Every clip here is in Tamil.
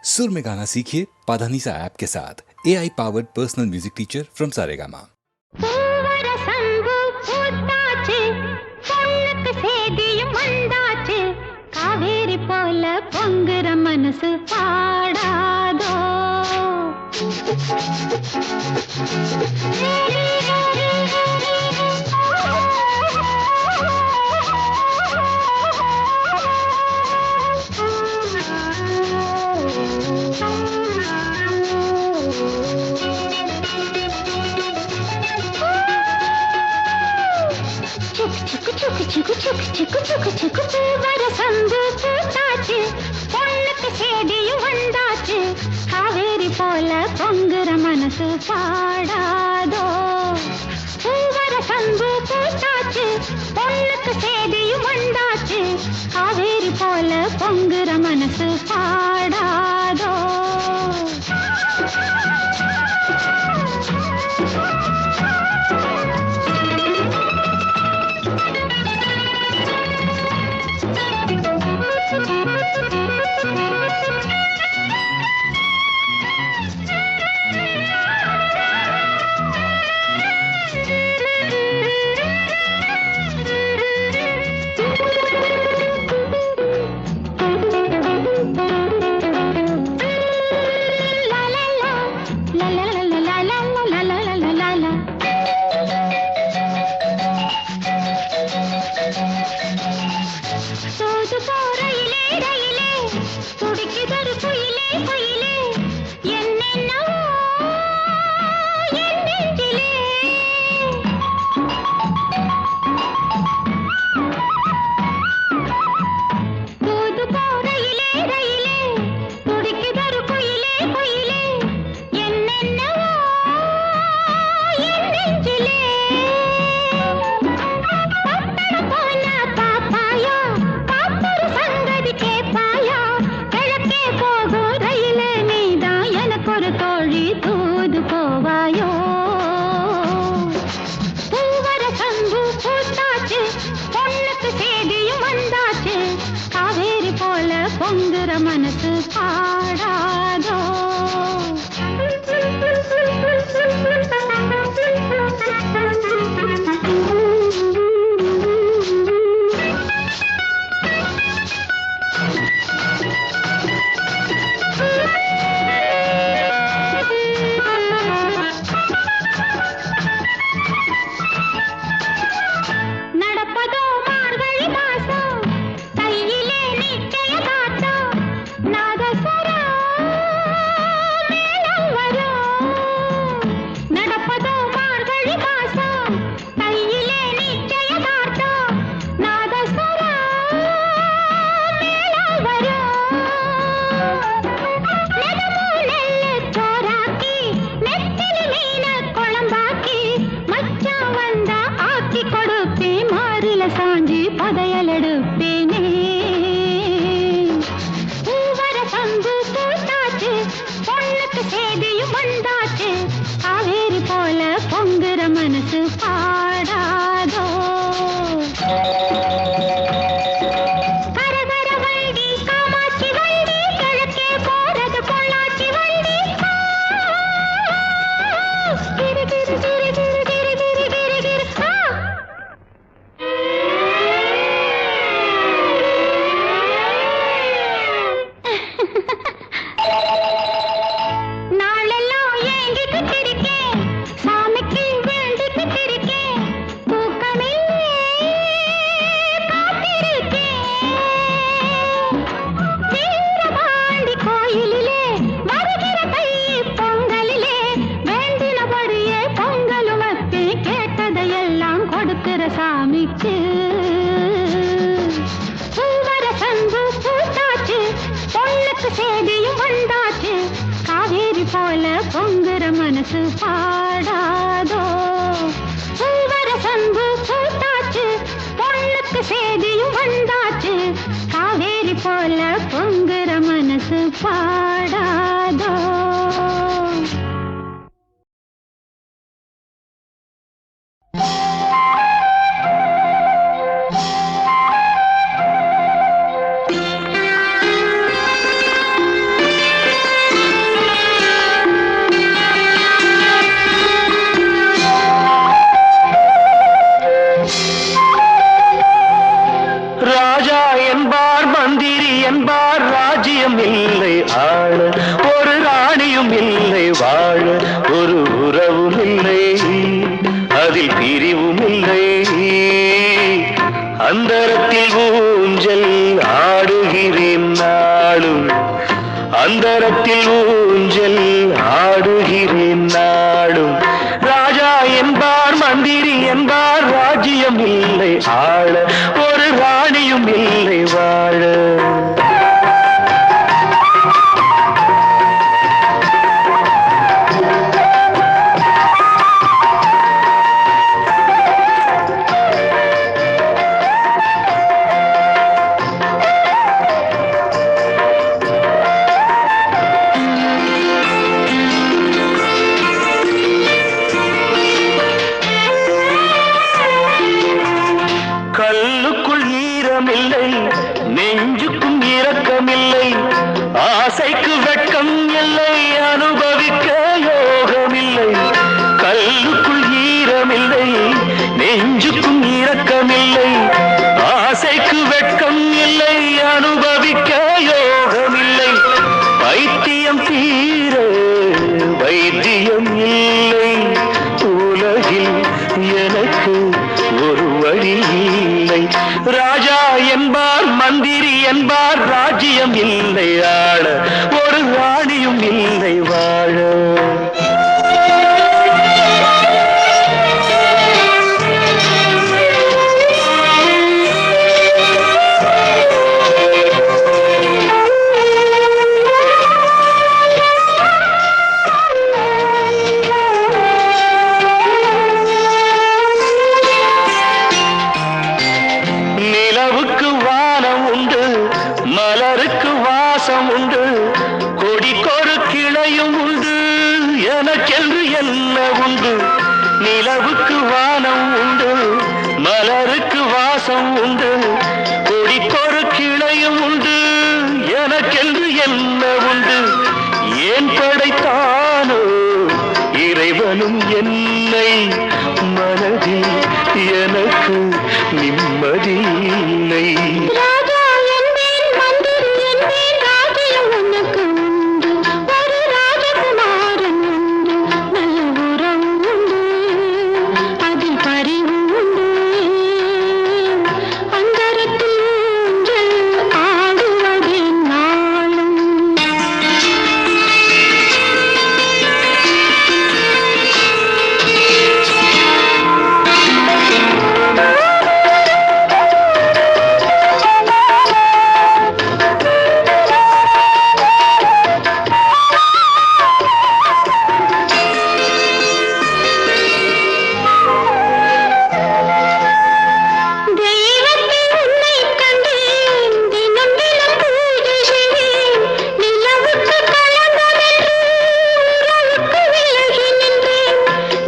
सुर में गाना सीखिए पाधानीसा ऐप के साथ AI powered personal music teacher from Saregama. Kaveri போல பொங்குற மனசு பாடாதோ வரசந்து பூத்தாச்சு பொண்ணுக்கு சேதியும் வந்தாச்சு காவேரி போல பொங்குற மனசு பாடாதோ வரசந்து பூத்தாச்சு பொண்ணுக்கு சேதியும் வந்தாச்சு காவேரி போல பொங்குற மனசு பாடாதோ பொங்குற மனசு பாடாதோ மனசு பாடாதோ கரகர வண்டி காமாட்சி வண்டி கிழக்கே போறது பொள்ளாச்சி வண்டி கிரு கிரு கிரு கிரு கிரு கிரு கிரு கிரு நாளெல்லாம் ஏங்கிட்டு இருக்கேன் சாமிக்கு சாமிக்கு வரசந்து பூத்தாச்சு பொண்ணுக்கு சேதியும் வந்தாச்சு காவேரி போல பொங்குற மனசு பாடாதோ வரசந்து பூத்தாச்சு பொண்ணுக்கு சேதியும் வந்தாச்சு காவேரி போல பொங்குற மனசு பாடாதோ இல்லை ஆள ஒரு ராணியும் இல்லை வாழ ஒரு உறவும் இல்லை அதில் பிரிவும் இல்லை அந்தரத்தில் ஊஞ்சல் ஆடுகிறேன் நாளும் அந்தரத்தில் ஊஞ்சல் ஆடுகிறேன் நாளும் ராஜா என்பார் மந்திரி என்பார் ராஜ்யம் இல்லை ஆள ஒரு ராணியும் இல்லை வாழ கல்லுக்குள் ஈரமில்லை நெஞ்சுக்கும் இரக்கமில்லை ஆசைக்கு வெட்கம் இல்லை அனுபவிக்க யோகமில்லை கல்லுக்குள் ஈரமில்லை நெஞ்சுக்கும் இரக்கமில்லை ஆசைக்கு வெட்கம் இல்லை அனுபவிக்க யோகமில்லை பைத்தியம் தீர வைத்தியம் இல்லை உலகில் எனக்கு ஒரு வழி இல்லை ராஜா என்பார் மந்திரி என்பார் ராஜ்யம் இல்லை ஆள ஒரு ராணியும் இல்லை வாழ நிலவுக்கு வானம் உண்டு மலருக்கு வாசம் உண்டு கொடிக்கொரு கிளையும் உண்டு எனக்கென்று என்ன உண்டு நிலவுக்கு வானம் உண்டு மலருக்கு வாசம் உண்டு கொடிக்கொரு கிளையும் உண்டு எனக்கென்று என்ன உண்டு ஏன் படைத்தானோ இறைவனும் என்னை மனதில் எனக்கு நிம்மதி இல்லை ராஜா என்பேன் மந்திரி என்பேன் ராஜ்யம் உனக்கு உண்டு ஒரு ராஜகுமாரன் உண்டு நல்ல உறவு உண்டு அதில் பரிவு உண்டு அந்தரத்தில் ஊஞ்சல் ஆடுவதே நாளும் தெய்வத்தில் உன்னை கண்டேன் தினம் தினம் பூஜை செய்வேன் நிலவுக்கு களங்கமென்று உறவுக்கு விலகி நின்றேன்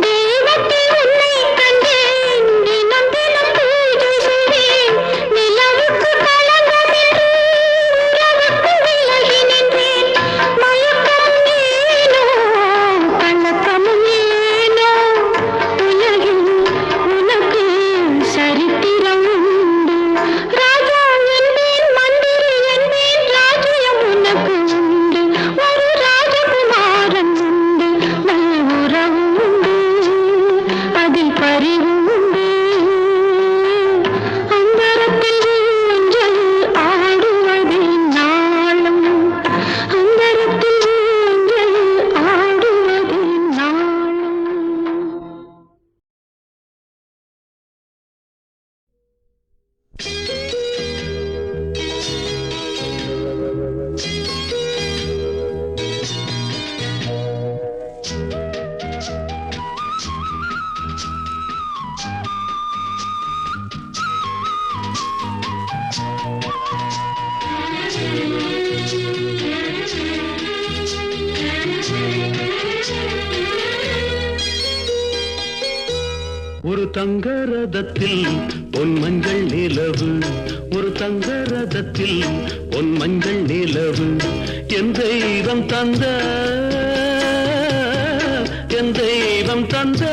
தெய்வத்தில் உன்னை கண்டேன் தினம் தினம் பூஜை செய்வேன் நிலவுக்கு களங்கமென்று உறவுக்கு விலகி நின்றேன் மயக்கம் ஏனோ கலக்கமும் ஏனோ உலகில் உனக்கு சரித்திரம் உண்டு ராஜா என்பேன் மந்திரி என்பேன் ராஜ்யம் உனக்கு உண்டு ஒரு ராஜகுமாரன் உண்டு நல்ல உறவு உண்டு அதில் பரிவு உண்டு அந்தரத்தில் ஊஞ்சல் ஆடுவதே நாளும் அந்தரத்தில் ஊஞ்சல் ஆடுவதே நாளும் ஒரு தங்க ரதத்தில் பொன் மஞ்சள் நிலவு ஒரு தங்க ரதத்தில் பொன் மஞ்சள் நிலவு என் தெய்வம் தந்த என் தெய்வம் தந்த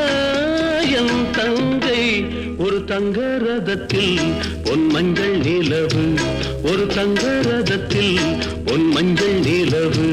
என் தங்கை ஒரு தங்க ரதத்தில் பொன் மஞ்சள் நிலவு ஒரு தங்க ரதத்தில் பொன் மஞ்சள் நிலவு.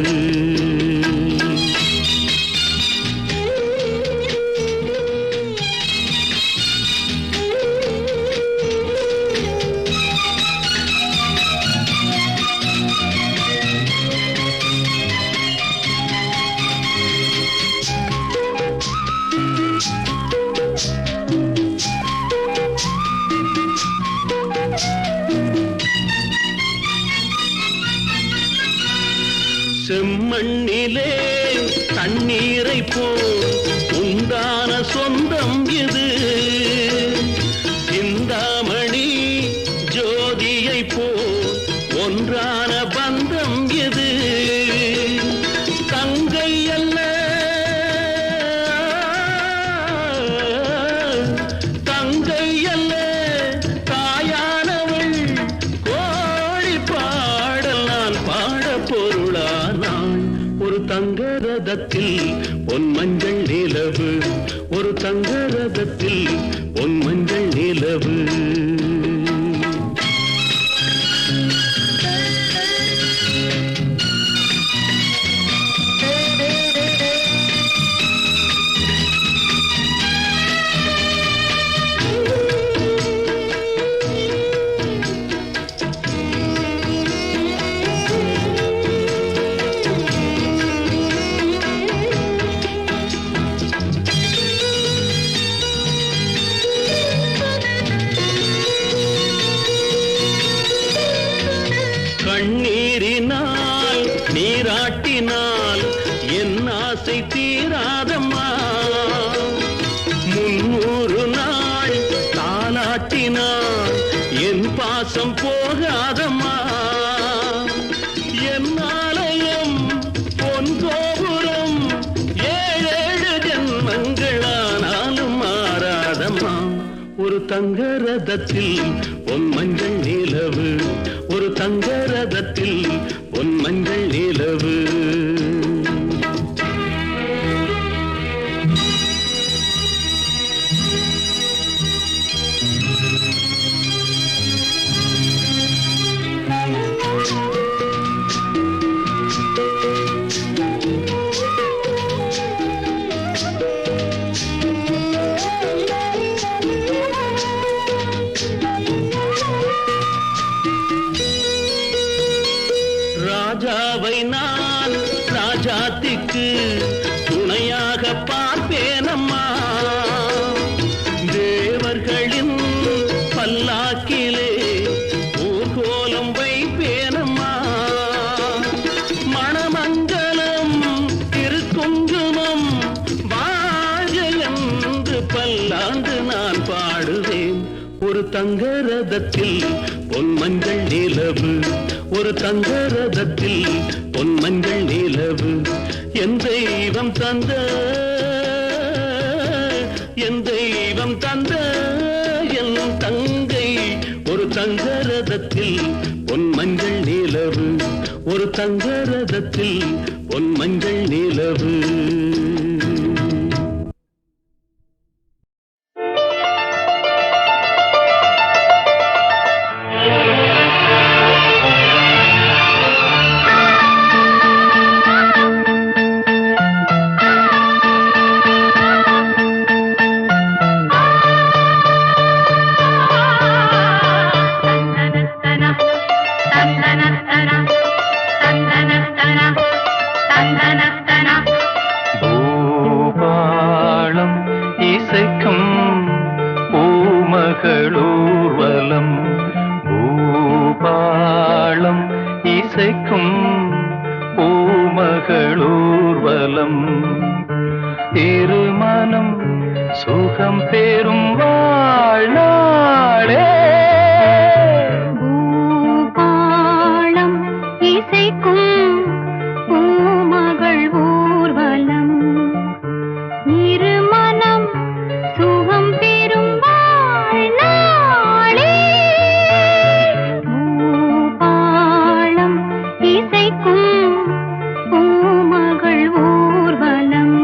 செம்மண்ணிலே தண்ணீரை போல் உண்டான சொந்தம் இது. சிந்தாமணி ஜோதியை போல் ஒன்றான பந்தம் இது. தங்கை அல்ல தங்கை அல்ல தாயானவள். கோழி பாடல் நான் பாட பொருளானாள். ஒரு தங்க ரதத்தில் பொன் மஞ்சள் நிலவு. ஒரு தங்க ரதத்தில் பொன் மஞ்சள் நிலவு. கண்ணீரினால் நீராட்டினால் என் ஆசை தீராதம்மா. 300 நாள் தாலாட்டினால் என் பாசம் போகாதம்மா. என் ஆலயம் பொன் கோபுரம் 7 ஜென்மங்களானாலும் மாறாதம்மா. ஒரு தங்க ரதத்தில் பொன் மஞ்சள் நிலவு. ஒரு தங்க ரதத்தில் பொன் மஞ்சள் நிலவு. ராஜாவை நான் ராஜாத்திக்கு துணையாக பார்ப்பேனம்மா. தேவர்களின் பல்லாக்கிலே ஊர்கோலம் வைப்பேனம்மா. மணமங்கலம் திருக்குங்குமம் வாழ்க என்று பல்லாண்டு நான் பாடுவேன். ஒரு தங்க ரதத்தில் பொன் மஞ்சள் நிலவு. ஒரு தங்க ரதத்தில் பொன் மஞ்சள் நிலவு. என் தெய்வம் தந்த என் தெய்வம் தந்த என் தங்கை. ஒரு தங்க ரதத்தில் பொன் மஞ்சள் நிலவு. ஒரு தங்க ரதத்தில் பொன் மஞ்சள் நிலவு. பூபாளம் இசைக்கும் பூமகளூர்வலம். பூபாளம் இசைக்கும் பூமகளூர்வலம். திருமணம் சுகம் பெறும் வாழ்நாளே. பூபாளம் இசைக்கும் பூமகள் ஊர்வலம். இருமனம் சுகம் பெறும் வாழ்நாளே. பூபாளம் இசைக்கும் பூமகள் ஊர்வலம்.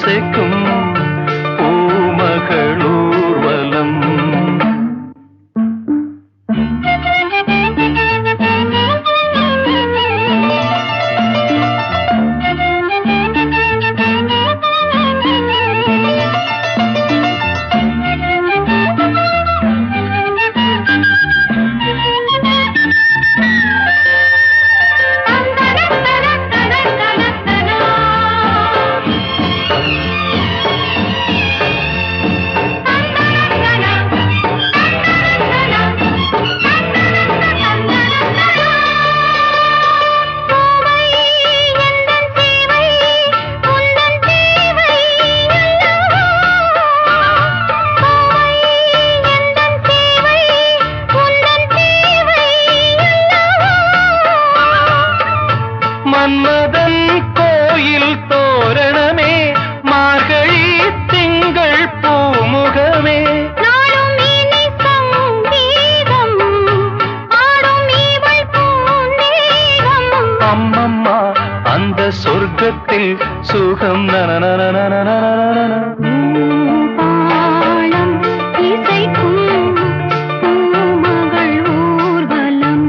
இசைக்கும் பூமகளூர்வலம். மன்மதன் கோயில் தோரணமே, மார்கழி திங்கள் பூமுகமே. நாளும் இனி சங்கீதம் ஆடும் இவள் பூந்தேகம். அம்மம்மா அந்த சொர்க்கத்தில் சுகம் நனநனநனநனநனநன. பாலம் இசைக்கும் பூமகள் ஊர்வலம்.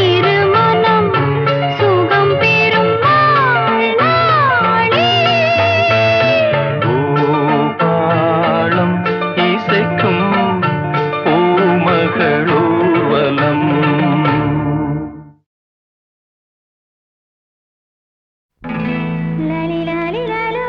இருமனம் சுகம் பெறும் நாளே. பூபாளம் இசைக்கும் பூமகளூர்வலம். லாலி லாலி லாலா.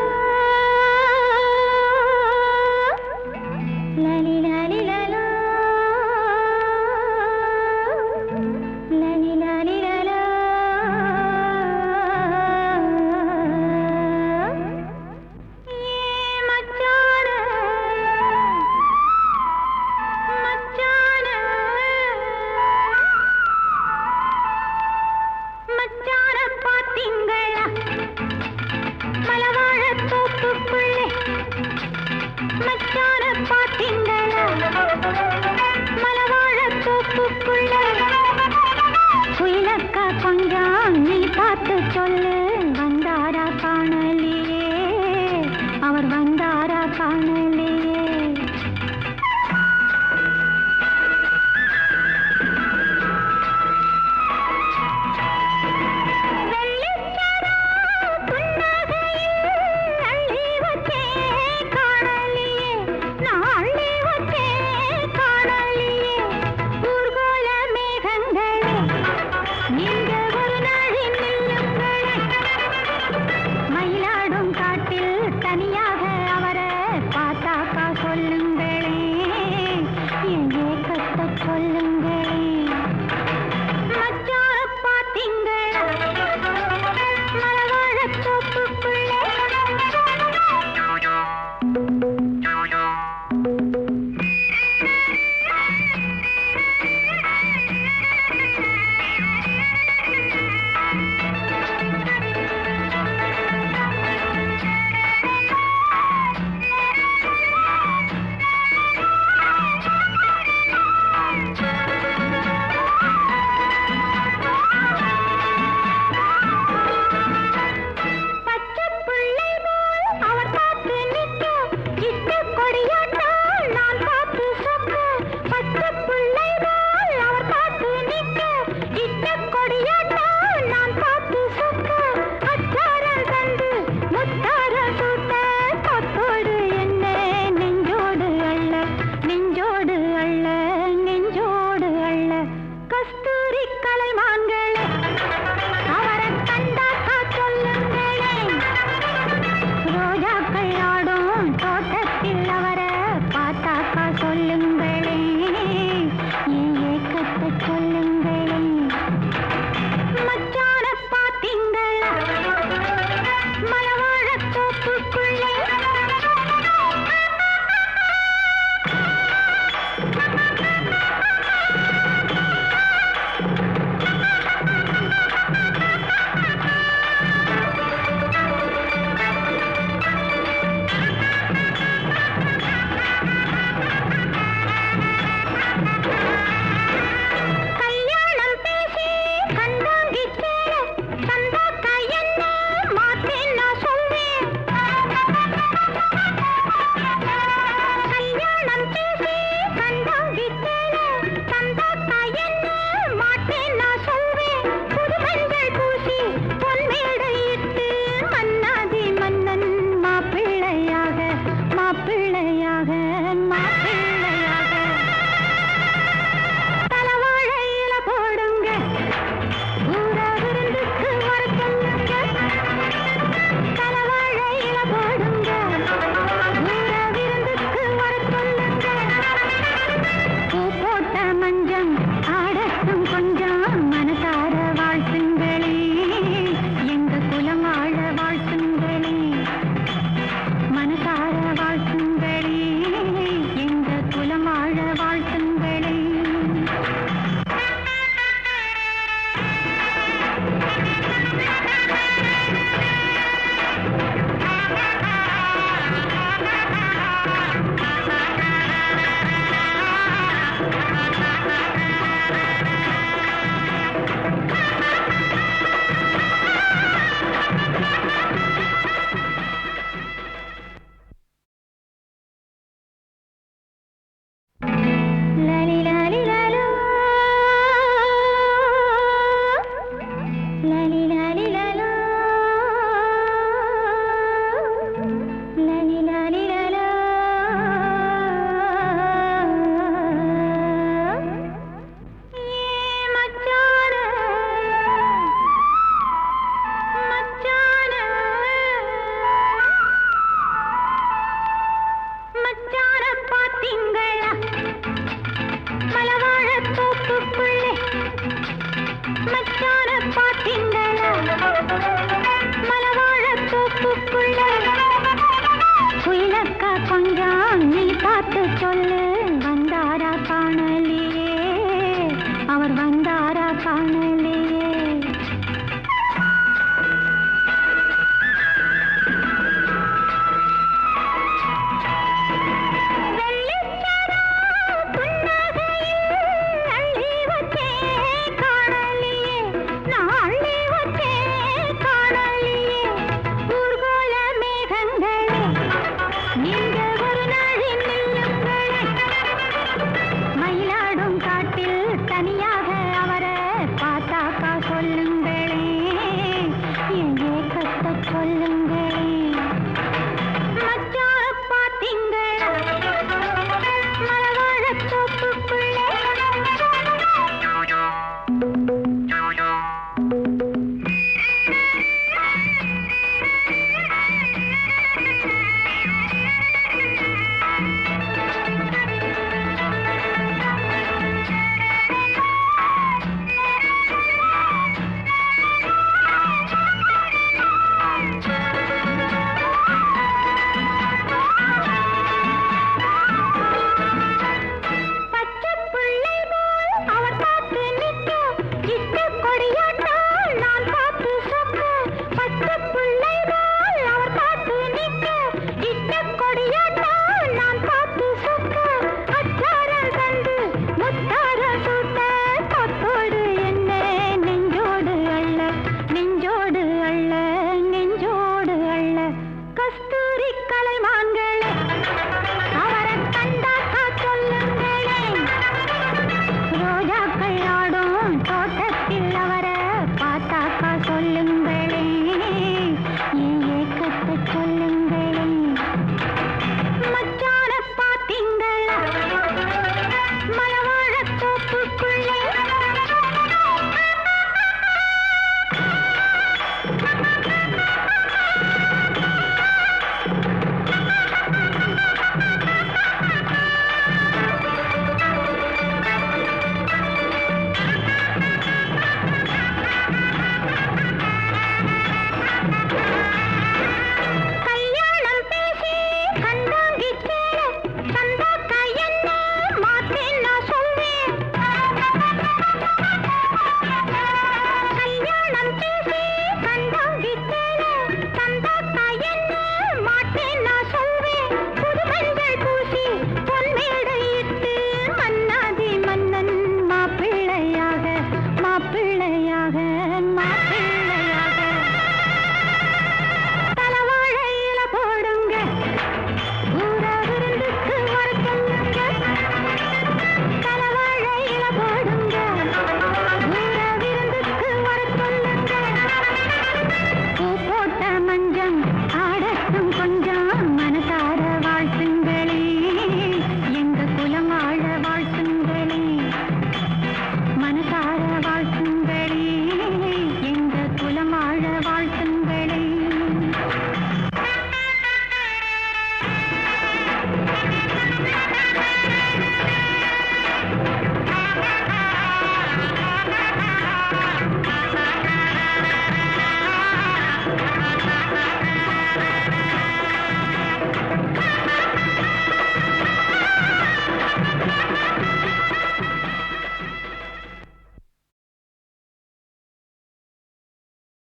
சொல்லும்